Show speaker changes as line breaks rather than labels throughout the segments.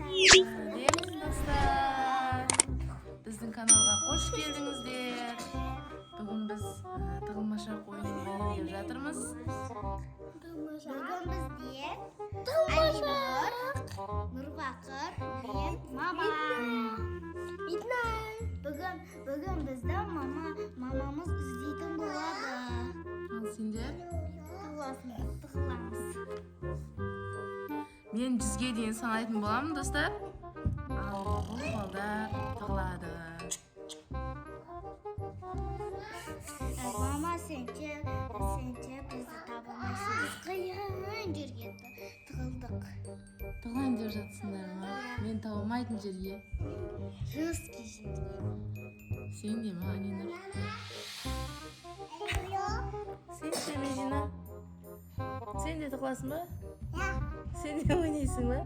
Саламатсыздарбы достар. Биздин каналга кош келдиңиздер. Бүгүн биз тыгылмашак оюнун ойнап жатырмыз.
Бүгін бізде Алинор, Нурбакыр, мен мама. Бүгін бізді мамамыз іздейтін болады.
Ал сендер?
Тығыламыз.
Мен 100ге дейін санайтын боламын, достар. Ал бул балдар тыгылады.
Мама, сенче бізді табылмайсың. Біз қиын жерге тығылдық.
Тыгылайын деп жатсыңдар ма? Мен табылмайтын жерге.
Жесткий жерге.
Сен де ма, Алинор? Сен де, Медина? Сен де тыгыласың ба? Сен де ойнайсың ба?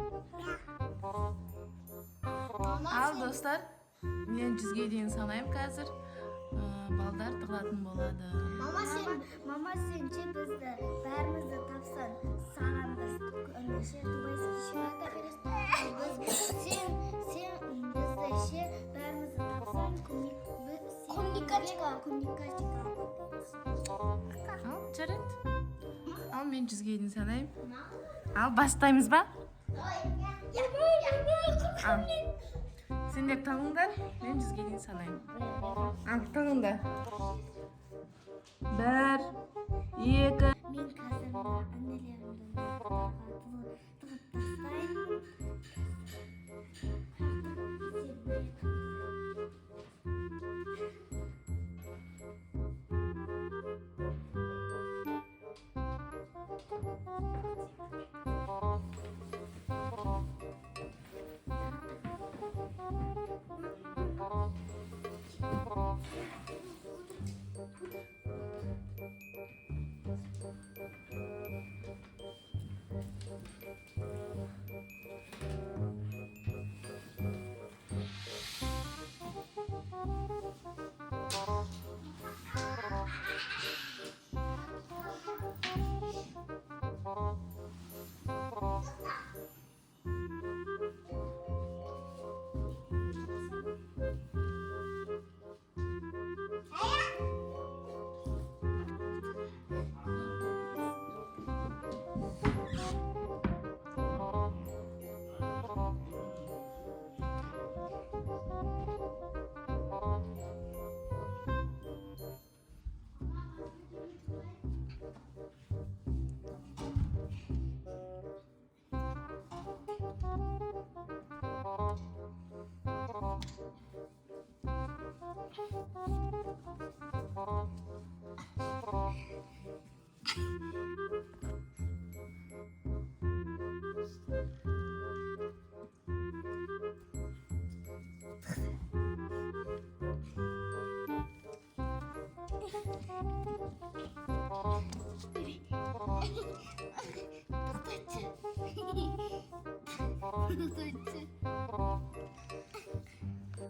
Ал достар, мен 100ге дейін санайым қазір. Балдар тыгылатын болады.
Мама, сенче бізді бәрімізді тапсан, саған біз өнеше тубайсың шырата бересің. Сен бізді ше бәрімізді тапсан, коммуникатика.
Ал, жарайды. Ал, мен 100ге дейін санайым. Ал, бастаймыз ба? Ал, сендер таңыңдар, мен 100ге дейін санайым. Ал, таңыңдар. 1, 2.
Мен қазір аннелерімді тығып тастаймын.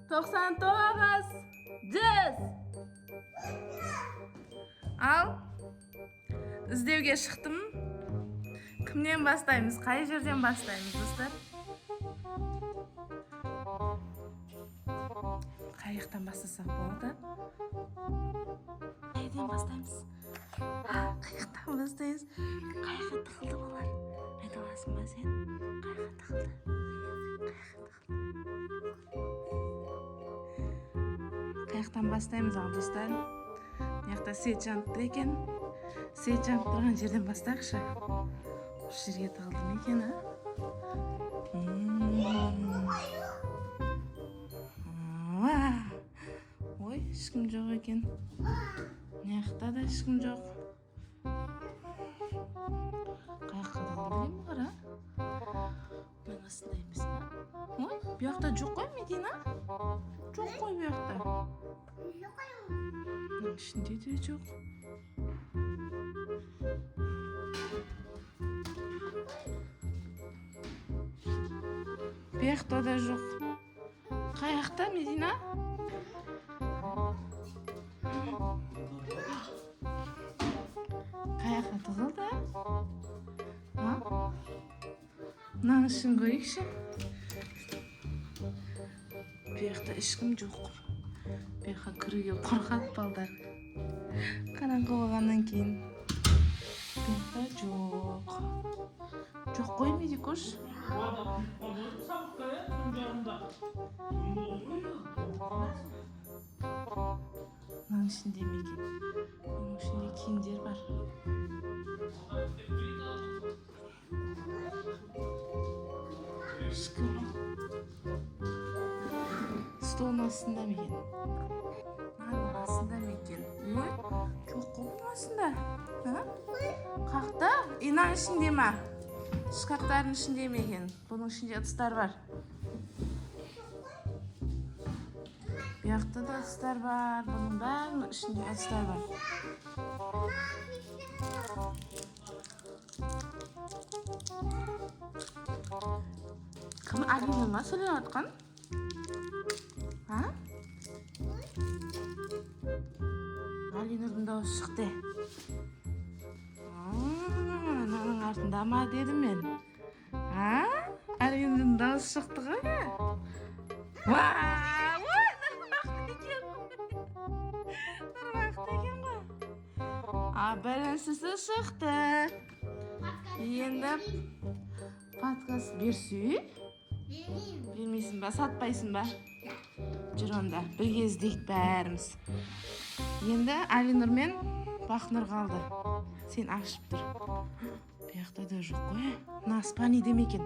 Тоқсан тоғыз, 100. Ал, іздеуге шықтым. Кімнен бастаймыз? Қай жерден бастаймыз, достар? Қайықтан бастасақ болады? Қайдан бастаймыз? Қайықтан бастаймыз. Қайыққа тығылды болар. Айта аласың ба сен? Қайыққа тығылды. Қайықтан бастаймыз, ал достар. Мына свет жанып тұр екен. Свет жанып тұрған жерден бастайықшы. Осы жерге тығылды ма екен, Ой, ешкім жоқ екен. Мына да ешкім жоқ. Қайыққа тығылды деймін бар, Мен осындай емес па? Ой, бұяқта жоқ қой, Медина? Жоқ қой бұяқта. İçinde de çok. Бұяқта да жоқ. Қаяқта, Медина? Қаяққа тығылды? Мынаның ішін көрейікші. Бияқта ешкім жоқ. Бияққа кіруге қорқады балдар. Қараңғы болғаннан кейін. Бияқта жоқ. Жоқ қой Медикош. Мынаның ішінде ме екен? Оның ішінде киімдер бар. Ешкім. Столдың астында ма екен? Мынаның астында ма екен? Ой, жоқ қой бұның астында. Қақта? Инаның ішінде ма? Шкафтардың ішінде ме екен? Бұның ішінде ыдыстар бар. Бұяқта да ыдыстар бар. Бұның бәрінің ішінде ыдыстар бар. Кім Алина ма сөйлеп жатқан? Алинұрдың дауысы шықты. Мынаның артында ма дедім мен. Алинұрдың дауысы шықты ғой. Нұрмақты екен ғой. Біріншісі шықты. Енді подкаст берсүй? Бермейсің ба, сатпайсың ба? Жүр онда, бірге іздейік бәріміз. Енді Алинұр мен Бақнұр қалды. Сен ашып тұр. Бұяқта да жоқ қой. Мына спальни демекен.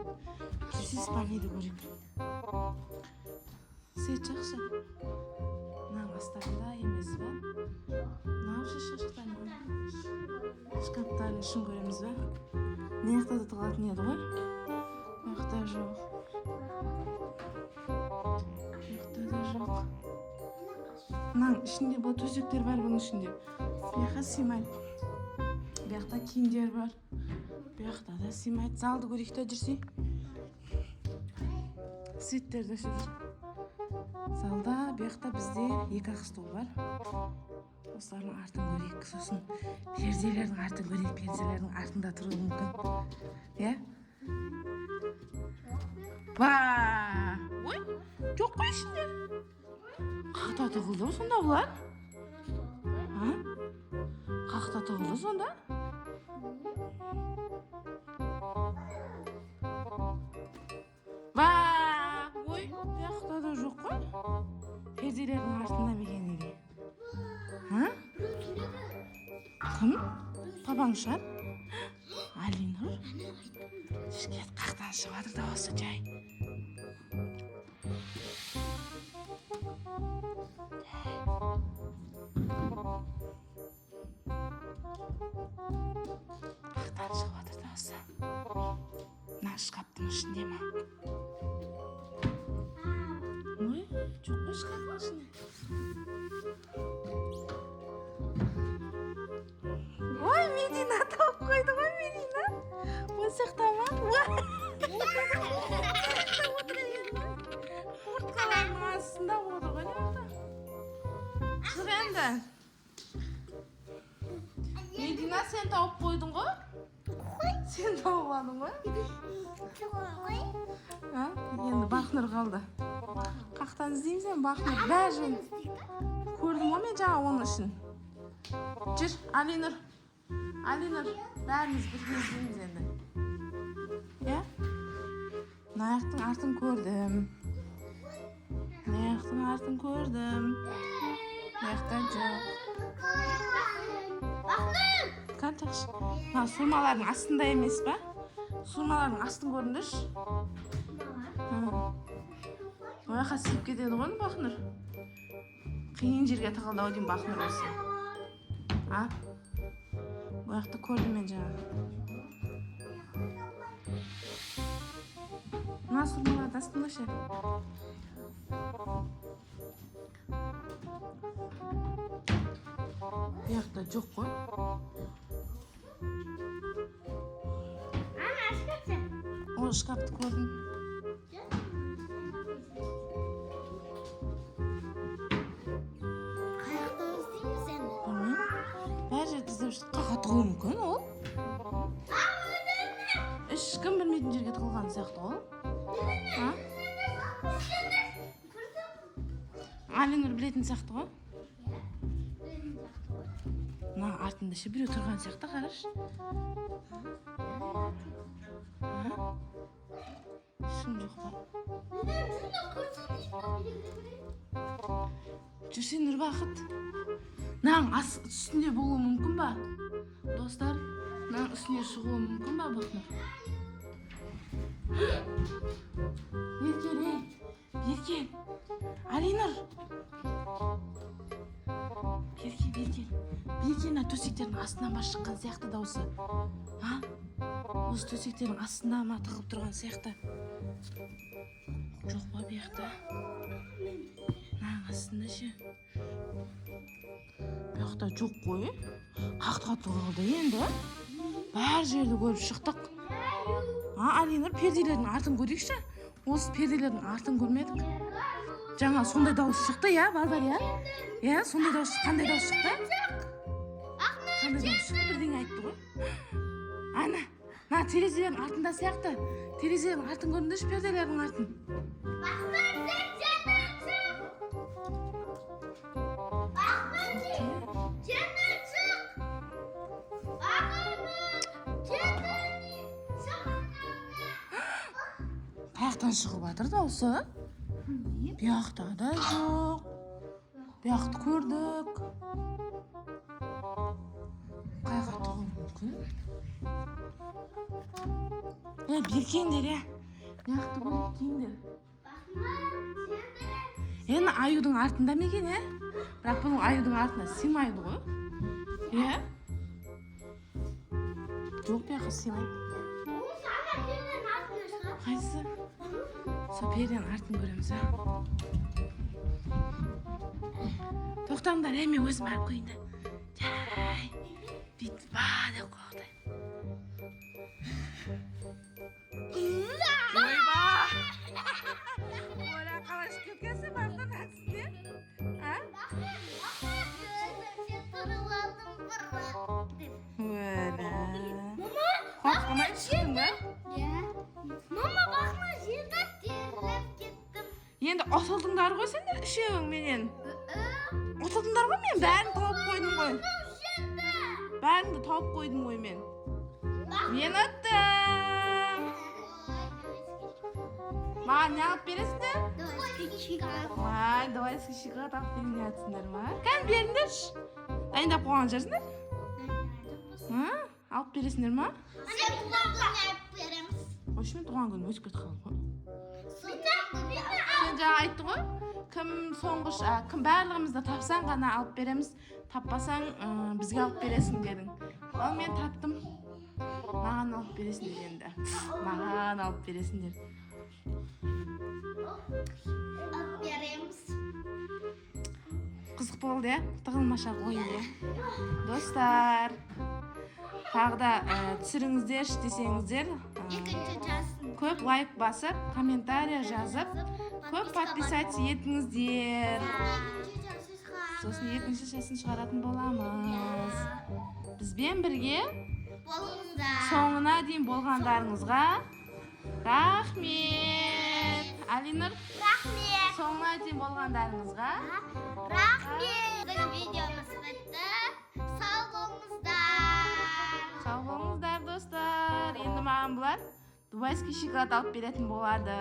Жүрсе спальниді көрейік. Свет жақсы. Мына астарында емес ба? Мына шашақтан. Шкаптардың ішін көреміз ба? Не жақта да тығылатын еді ғой? Бұяқта жоқ. Бұяқта да жоқ. Мынаның ішінде бұл төсектер бар бұның ішінде. Бұяққа сыймайды. Бұяқта киімдер бар. Бұяқта да сыймайды. Залды көрейік та жүрсе. Светтерді сөз. Залда бұяқта бізде 2 ақ стол бар. Осылардың артын көрейік. Сосын перделердің артын көрейік. Перделердің артында тұруы мүмкін. Е? Ой, жоқ қой ішінде. Қақта тұғылды сонда бұлар? Қақта тұғылды сонда? Ой, бұяқта да жоқ қой. Перделердің артында мекен еде. Кім? Папаң шығар? Алинұр? Шкет қақтан шығады да осы жай. Қақтан шығады да осы. Мына шкаптың ішінде ма? Ой, жоқ қой шкаптың ішінде. Ой, Медина тауып қойды ғой, Медина. Осықта ма? Құртқалардың астында болды ғой, неғылды? Шық енді. Медина, сен тауып қойдың ғой? Сен тауып алдың ғой? Енді Бақнұр қалды. Қақтан іздейміз сен Бақнұр? Бәрін көрдім ғой мен жаңа оның үшін. Жүр, Алинұр. Алинұр, бәріміз бірге іздейміз енді. Наяқтың артын көрдім. Наяқтың артын көрдім. Наяқтан жоқ. Қантақшы. Сұрмалардың астында емес ба? Сұрмалардың астын көріндіш. Ояққа сиіп кетеді ғой Бақнұр. Қиын жерге тығылды ау деймін Бақнұр осы. Ояқты көрдім мен жаңа. Мына сұрмаларды астында ше. Бұяқта жоқ қой. Ол шкафты көрдім.
Қаяқта іздейміз енді?
Білмеймін. Бәр жерді іздеп жүрді. Қаға тығылуы мүмкін ол? Ешкім білмейтін жерге тығылған сияқты ол. А? Алинур білетін сияқты ғой. Мына артында ше біреу тұрған сияқты, қараш. Ешкім жоқ па? Жүрсен Нұрбақыт. Мынаның үстінде болуы мүмкін ба? Достар, мынаның үстіне шығуы мүмкін ба, Бақнұр? Беркен, Беркен. Алинур. Беркен, төсектердің астынан ба шыққан сияқты дауысы? Осы төсектердің астында ма тығып тұрған сияқты? Жоқ па бияқта? Мынаның астында ше? Бияқта жоқ қой. Қақтыға тұрғылды енді. Бәр жерді көріп шықтық. Алинур, перделердің артын көрейікші. Осы перделердің артын көрмедік. Жаңа сондай дауыс шықты, я, балдар, я? Я, сондай дауыс, қандай дауыс шықты? Қандай дауыс шықты, бірдеңе айтты ғой. Ана, терезелердің артында сияқты. Терезелердің артын көріндіші, перделердің артын. Қаяқтан шығып жатыр дауысы? Бияқта да жоқ. Бияқты көрдік. Қайға тұғыл мүмкін? Беркендер, Бияқты көрдіктейіндер. Енді аюдың артында мекен, Бірақ бұның аюдың артына сыймайды ғой. Жоқ бияқы сыймайды. Қайсы? Сол перденің артын көреміз, Тоқтаңдар, мен өзім барып қойын да. Жарай, бүйтіп ба деп қоқтай. Ойба! Оля, қалай шығып кеткенсің, бақтың қатысында? Оля. Қорқымай шықтың ба?
Мама, бақма, жерді терлеп кеттім.
Енді ұтылдыңдар ғой сендер үшеуің менен. Ұтылдыңдар ғой, мен бәрін тауып қойдым ғой. Бәріңді тауып қойдым ғой мен. Мен ұттым. Маған не алып бересіңдер? Давайский шоколад алып берейін жатсыңдар ма? Кән беріңдерші. Дайындап қойған жарсыңдар? Алып бересіңдер ма? Мен туған күн өтіп кетіп қалды ғой. Сен жаңа айтты ғой, кім барлығымызды тапсаң ғана алып береміз, таппасаң бізге алып бересің дедің. Ал мен таптым. Маған алып бересіңдер енді. Маған алып бересіңдер.
Алып береміз.
Қызық болды, тығылмаша қойын. Достар, тағы да түсіріңіздер, десеңіздер, көп лайк басып, комментария жазып, көп подписаться етіңіздер. Сосын екінші жасын шығаратын боламыз. Бізбен бірге соңына дейін болғандарыңызға рахмет. Алинур,
Рахмет.
соңына дейін болғандарыңызға
Рахмет. Біздің видеомыз бітті. Сау болыңыздар.
Сау болыңыздар, достар. Енді маған бұлар дубайский шоколад алып беретін болады.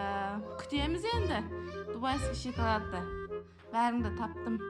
Күтеміз енді дубайский шоколадты. Бәріңді таптым.